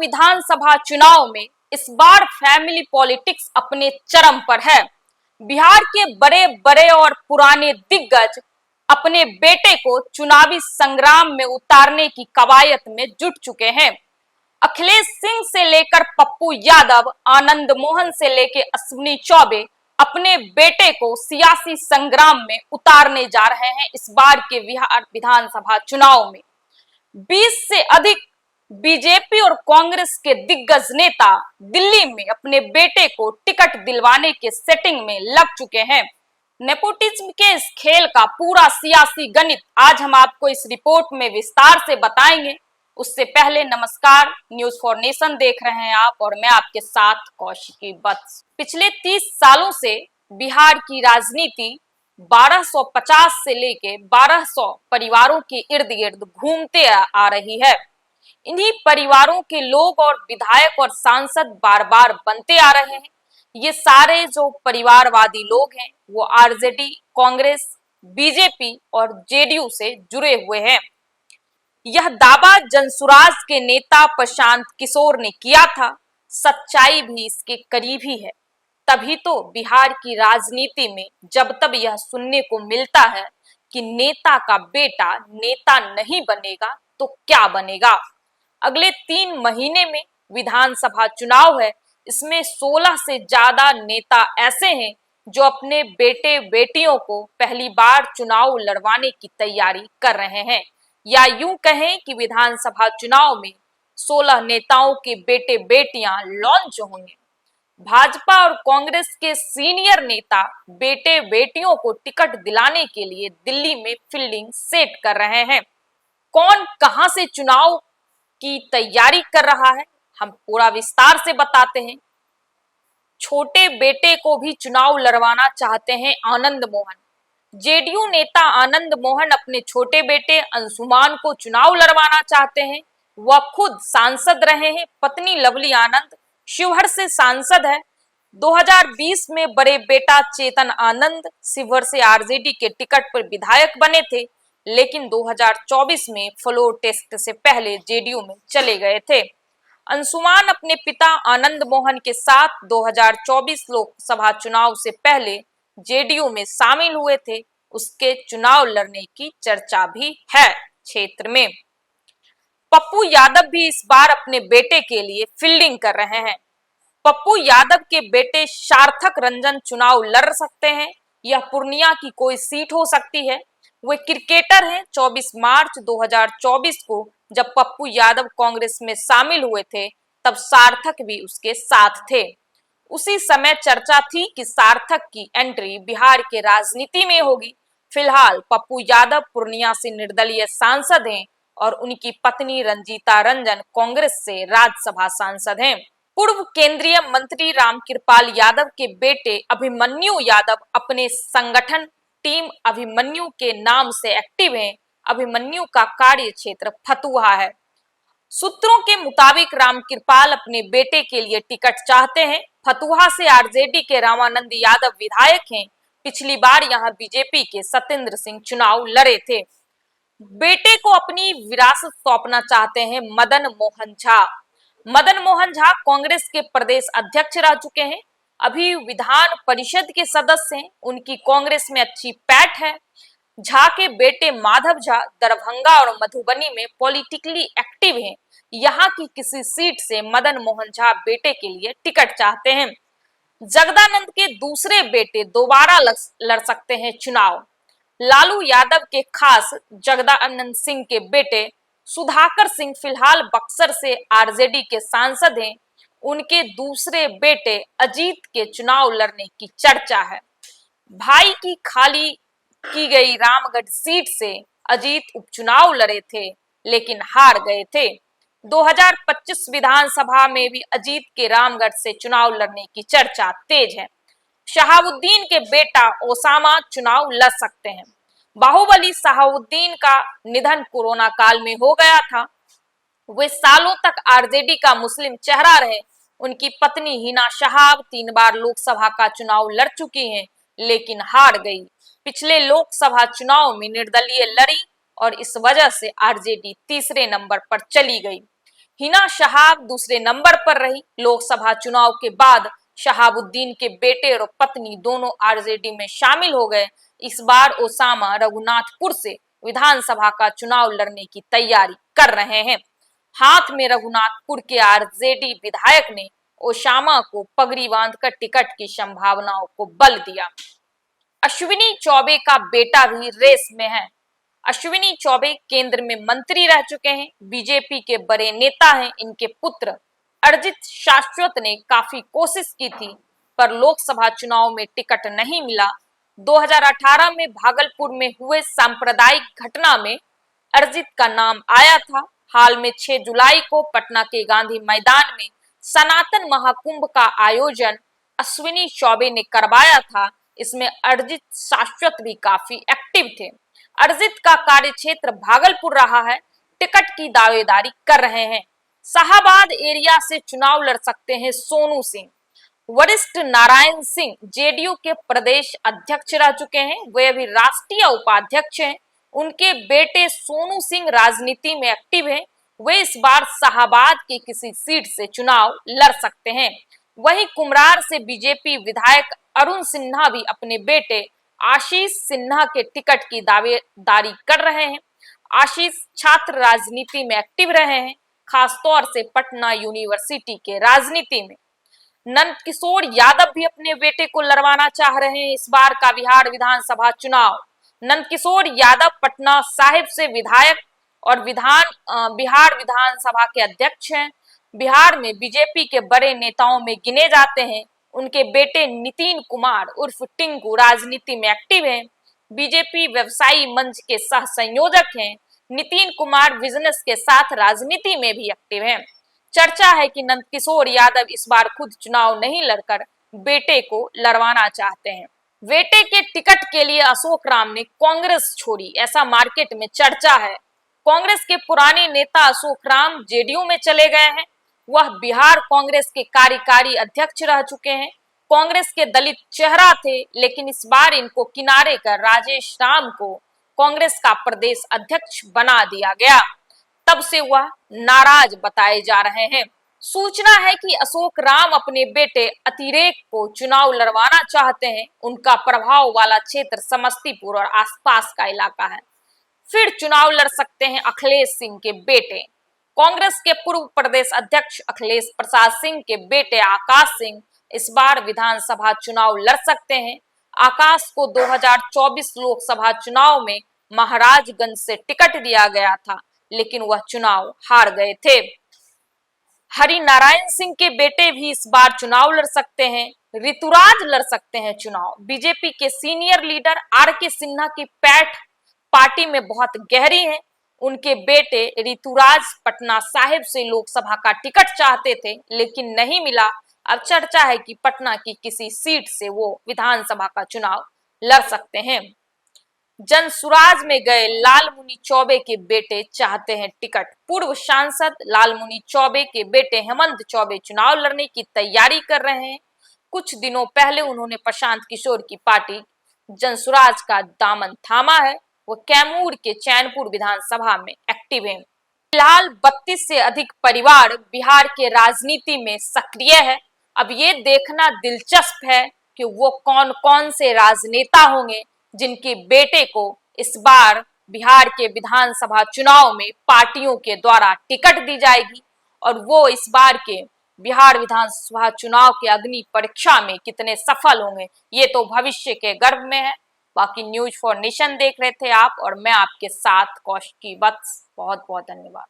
विधानसभा चुनाव में इस बार फैमिली पॉलिटिक्स अपने चरम पर है। बिहार के बड़े बड़े और पुराने दिग्गज अपने बेटे को चुनावी संग्राम में उतारने की कवायद में जुट चुके हैं। अखिलेश सिंह से लेकर पप्पू यादव, आनंद मोहन से लेकर अश्विनी चौबे अपने बेटे को सियासी संग्राम में उतारने जा रहे हैं। इस बार के बिहार विधानसभा चुनाव में 20 से अधिक बीजेपी और कांग्रेस के दिग्गज नेता दिल्ली में अपने बेटे को टिकट दिलवाने के सेटिंग में लग चुके हैं। नेपोटिज्म के इस खेल का पूरा सियासी गणित आज हम आपको इस रिपोर्ट में विस्तार से बताएंगे। उससे पहले नमस्कार, न्यूज फॉर नेशन देख रहे हैं आप और मैं आपके साथ कौशिकी वत्स। पिछले 30 सालों से बिहार की राजनीति 1250 से लेके 1200 परिवारों के इर्द गिर्द घूमते आ रही है। इन्हीं परिवारों के लोग और विधायक और सांसद बार बार बनते आ रहे हैं। ये सारे जो परिवारवादी लोग हैं वो आरजेडी, कांग्रेस, बीजेपी और जेडीयू से जुड़े हुए हैं। यह दावा जनसुराज के नेता प्रशांत किशोर ने किया था। सच्चाई भी इसके करीब ही है। तभी तो बिहार की राजनीति में जब तब यह सुनने को मिलता है कि नेता का बेटा नेता नहीं बनेगा तो क्या बनेगा। अगले 3 महीने में विधानसभा चुनाव है। इसमें 16 से ज्यादा नेता ऐसे हैं जो अपने बेटे बेटियों को पहली बार चुनाव लड़वाने की तैयारी कर रहे हैं, या यूं कहें कि विधानसभा चुनाव में 16 नेताओं के बेटे बेटियां लॉन्च होंगे। भाजपा और कांग्रेस के सीनियर नेता बेटे बेटियों को टिकट दिलाने के लिए दिल्ली में फील्डिंग सेट कर रहे हैं। कौन कहां से चुनाव की तैयारी कर रहा है हम पूरा विस्तार से बताते हैं। छोटे बेटे को भी चुनाव लड़वाना चाहते हैं आनंद मोहन। जेडीयू नेता आनंद मोहन अपने छोटे बेटे अंशुमान को चुनाव लड़वाना चाहते हैं। वह खुद सांसद रहे हैं। पत्नी लवली आनंद शिवहर से सांसद है। 2020 में बड़े बेटा चेतन आनंद शिवहर से आरजेडी के टिकट पर विधायक बने थे, लेकिन 2024 में फ्लोर टेस्ट से पहले जेडीयू में चले गए थे। अंशुमान अपने पिता आनंद मोहन के साथ 2024 लोकसभा चुनाव से पहले जेडीयू में शामिल हुए थे। उसके चुनाव लड़ने की चर्चा भी है क्षेत्र में। पप्पू यादव भी इस बार अपने बेटे के लिए फील्डिंग कर रहे हैं। पप्पू यादव के बेटे सार्थक रंजन चुनाव लड़ सकते हैं। यह पूर्णिया की कोई सीट हो सकती है। वे क्रिकेटर हैं। 24 मार्च 2024 को जब पप्पू यादव कांग्रेस में शामिल हुए थे तब सार्थक भी उसके साथ थे। उसी समय चर्चा थी कि सार्थक की एंट्री बिहार के राजनीति में होगी। फिलहाल पप्पू यादव पूर्णिया से निर्दलीय सांसद हैं और उनकी पत्नी रंजीता रंजन कांग्रेस से राज्यसभा सांसद हैं। पूर्व केंद्रीय मंत्री रामकृपाल यादव के बेटे अभिमन्यु यादव अपने संगठन टीम अभिमन्यु के नाम से एक्टिव हैं। अभिमन्यु का कार्य क्षेत्र फतुहा है। सूत्रों के मुताबिक रामकृपाल अपने बेटे के लिए टिकट चाहते हैं। फतुहा से आरजेडी के रामानंद यादव विधायक हैं। पिछली बार यहां बीजेपी के सत्येंद्र सिंह चुनाव लड़े थे। बेटे को अपनी विरासत सौंपना चाहते हैं मदन मोहन झा। मदन मोहन झा कांग्रेस के प्रदेश अध्यक्ष रह चुके हैं। अभी विधान परिषद के सदस्य हैं। उनकी कांग्रेस में अच्छी पैठ है। झा के बेटे माधव झा दरभंगा और मधुबनी में पॉलिटिकली एक्टिव हैं। यहाँ की किसी सीट से मदन मोहन झा बेटे के लिए टिकट चाहते हैं। जगदानंद के दूसरे बेटे दोबारा लड़ सकते हैं चुनाव। लालू यादव के खास जगदानंद सिंह के बेटे सुधाकर सिंह फिलहाल बक्सर से आरजेडी के सांसद हैं। उनके दूसरे बेटे अजीत के चुनाव लड़ने की चर्चा है। भाई की खाली की गई रामगढ़ सीट से अजीत उपचुनाव लड़े थे लेकिन हार गए थे। 2025 विधानसभा में भी अजीत के रामगढ़ से चुनाव लड़ने की चर्चा तेज है। शहाबुद्दीन के बेटा ओसामा चुनाव लड़ सकते हैं। बाहुबली शहाबुद्दीन का निधन कोरोना काल में हो गया था। वे सालों तक आरजेडी का मुस्लिम चेहरा रहे। उनकी पत्नी हिना शहाब 3 बार लोकसभा का चुनाव लड़ चुकी हैं लेकिन हार गई। पिछले लोकसभा चुनाव में निर्दलीय लड़ी और इस वजह से आरजेडी तीसरे नंबर पर चली गई। हिना शहाब दूसरे नंबर पर रही। लोकसभा चुनाव के बाद शहाबुद्दीन के बेटे और पत्नी दोनों आरजेडी में शामिल हो गए। इस बार ओसामा रघुनाथपुर से विधानसभा का चुनाव लड़ने की तैयारी कर रहे हैं। हाथ में रघुनाथपुर के आरजेडी विधायक ने ओसामा को पगड़ी बांधकर टिकट की संभावनाओं को बल दिया। अश्विनी चौबे का बेटा भी रेस में है। अश्विनी चौबे केंद्र में मंत्री रह चुके हैं, बीजेपी के बड़े नेता हैं। इनके पुत्र अर्जित शाश्वत ने काफी कोशिश की थी पर लोकसभा चुनाव में टिकट नहीं मिला। 2018 में भागलपुर में हुए सांप्रदायिक घटना में अर्जित का नाम आया था। हाल में 6 जुलाई को पटना के गांधी मैदान में सनातन महाकुंभ का आयोजन अश्विनी चौबे ने करवाया था। इसमें अर्जित शाश्वत भी काफी एक्टिव थे। अर्जित का कार्यक्षेत्र भागलपुर रहा है। टिकट की दावेदारी कर रहे हैं। शाहाबाद एरिया से चुनाव लड़ सकते हैं सोनू सिंह। वरिष्ठ नारायण सिंह जेडीयू के प्रदेश अध्यक्ष रह चुके हैं। वे अभी राष्ट्रीय उपाध्यक्ष हैं। उनके बेटे सोनू सिंह राजनीति में एक्टिव हैं। वे इस बार शाहाबाद की किसी सीट से चुनाव लड़ सकते हैं। वहीं कुम्हरार से बीजेपी विधायक अरुण सिन्हा भी अपने बेटे आशीष सिन्हा के टिकट की दावेदारी कर रहे हैं। आशीष छात्र राजनीति में एक्टिव रहे हैं, खासतौर से पटना यूनिवर्सिटी के राजनीति में। नंदकिशोर यादव भी अपने बेटे को लड़वाना चाह रहे हैं इस बार का बिहार विधानसभा चुनाव। नंदकिशोर यादव पटना साहिब से विधायक और बिहार विधानसभा के अध्यक्ष हैं। बिहार में बीजेपी के बड़े नेताओं में गिने जाते हैं। उनके बेटे नितिन कुमार उर्फ टिंकू राजनीति में एक्टिव हैं। बीजेपी व्यवसायी मंच के सह संयोजक हैं। नितिन कुमार बिजनेस के साथ राजनीति में भी एक्टिव हैं। चर्चा है कि नंदकिशोर यादव इस बार खुद चुनाव नहीं लड़कर बेटे को लड़वाना चाहते हैं। बेटे के टिकट के लिए अशोक राम ने कांग्रेस छोड़ी, ऐसा मार्केट में चर्चा है। कांग्रेस के पुराने नेता अशोक राम जेडीयू में चले गए हैं। वह बिहार कांग्रेस के कार्यकारी अध्यक्ष रह चुके हैं। कांग्रेस के दलित चेहरा थे, लेकिन इस बार इनको किनारे कर राजेश राम को कांग्रेस का प्रदेश अध्यक्ष बना दिया गया। तब से वह नाराज बताए जा रहे हैं। सूचना है कि अशोक राम अपने बेटे अतिरेक को चुनाव लड़वाना चाहते हैं। उनका प्रभाव वाला क्षेत्र समस्तीपुर और आसपास का इलाका है। फिर चुनाव लड़ सकते हैं अखिलेश सिंह के बेटे। कांग्रेस के पूर्व प्रदेश अध्यक्ष अखिलेश प्रसाद सिंह के बेटे आकाश सिंह इस बार विधानसभा चुनाव लड़ सकते हैं। आकाश को 2024 लोकसभा चुनाव में महाराजगंज से टिकट दिया गया था, लेकिन वह चुनाव हार गए थे। हरिनारायण सिंह के बेटे भी इस बार चुनाव लड़ सकते हैं। ऋतुराज लड़ सकते हैं चुनाव। बीजेपी के सीनियर लीडर आर.के. सिन्हा की पैठ पार्टी में बहुत गहरी है। उनके बेटे ऋतुराज पटना साहिब से लोकसभा का टिकट चाहते थे, लेकिन नहीं मिला। अब चर्चा है कि पटना की किसी सीट से वो विधानसभा का चुनाव लड़ सकते हैं। जनसुराज में गए लालमुनि चौबे के बेटे चाहते हैं टिकट। पूर्व सांसद लालमुनि चौबे के बेटे हेमंत चौबे चुनाव लड़ने की तैयारी कर रहे हैं। कुछ दिनों पहले उन्होंने प्रशांत किशोर की पार्टी जनसुराज का दामन थामा है। वो कैमूर के चैनपुर विधानसभा में एक्टिव हैं। फिलहाल 32 से अधिक परिवार बिहार के राजनीति में सक्रिय है। अब ये देखना दिलचस्प है कि वो कौन कौन से राजनेता होंगे जिनके बेटे को इस बार बिहार के विधानसभा चुनाव में पार्टियों के द्वारा टिकट दी जाएगी और वो इस बार के बिहार विधानसभा चुनाव के अग्नि परीक्षा में कितने सफल होंगे, ये तो भविष्य के गर्भ में है। बाकी न्यूज फॉर नेशन देख रहे थे आप और मैं आपके साथ कौशिकी वत्स। बहुत बहुत धन्यवाद।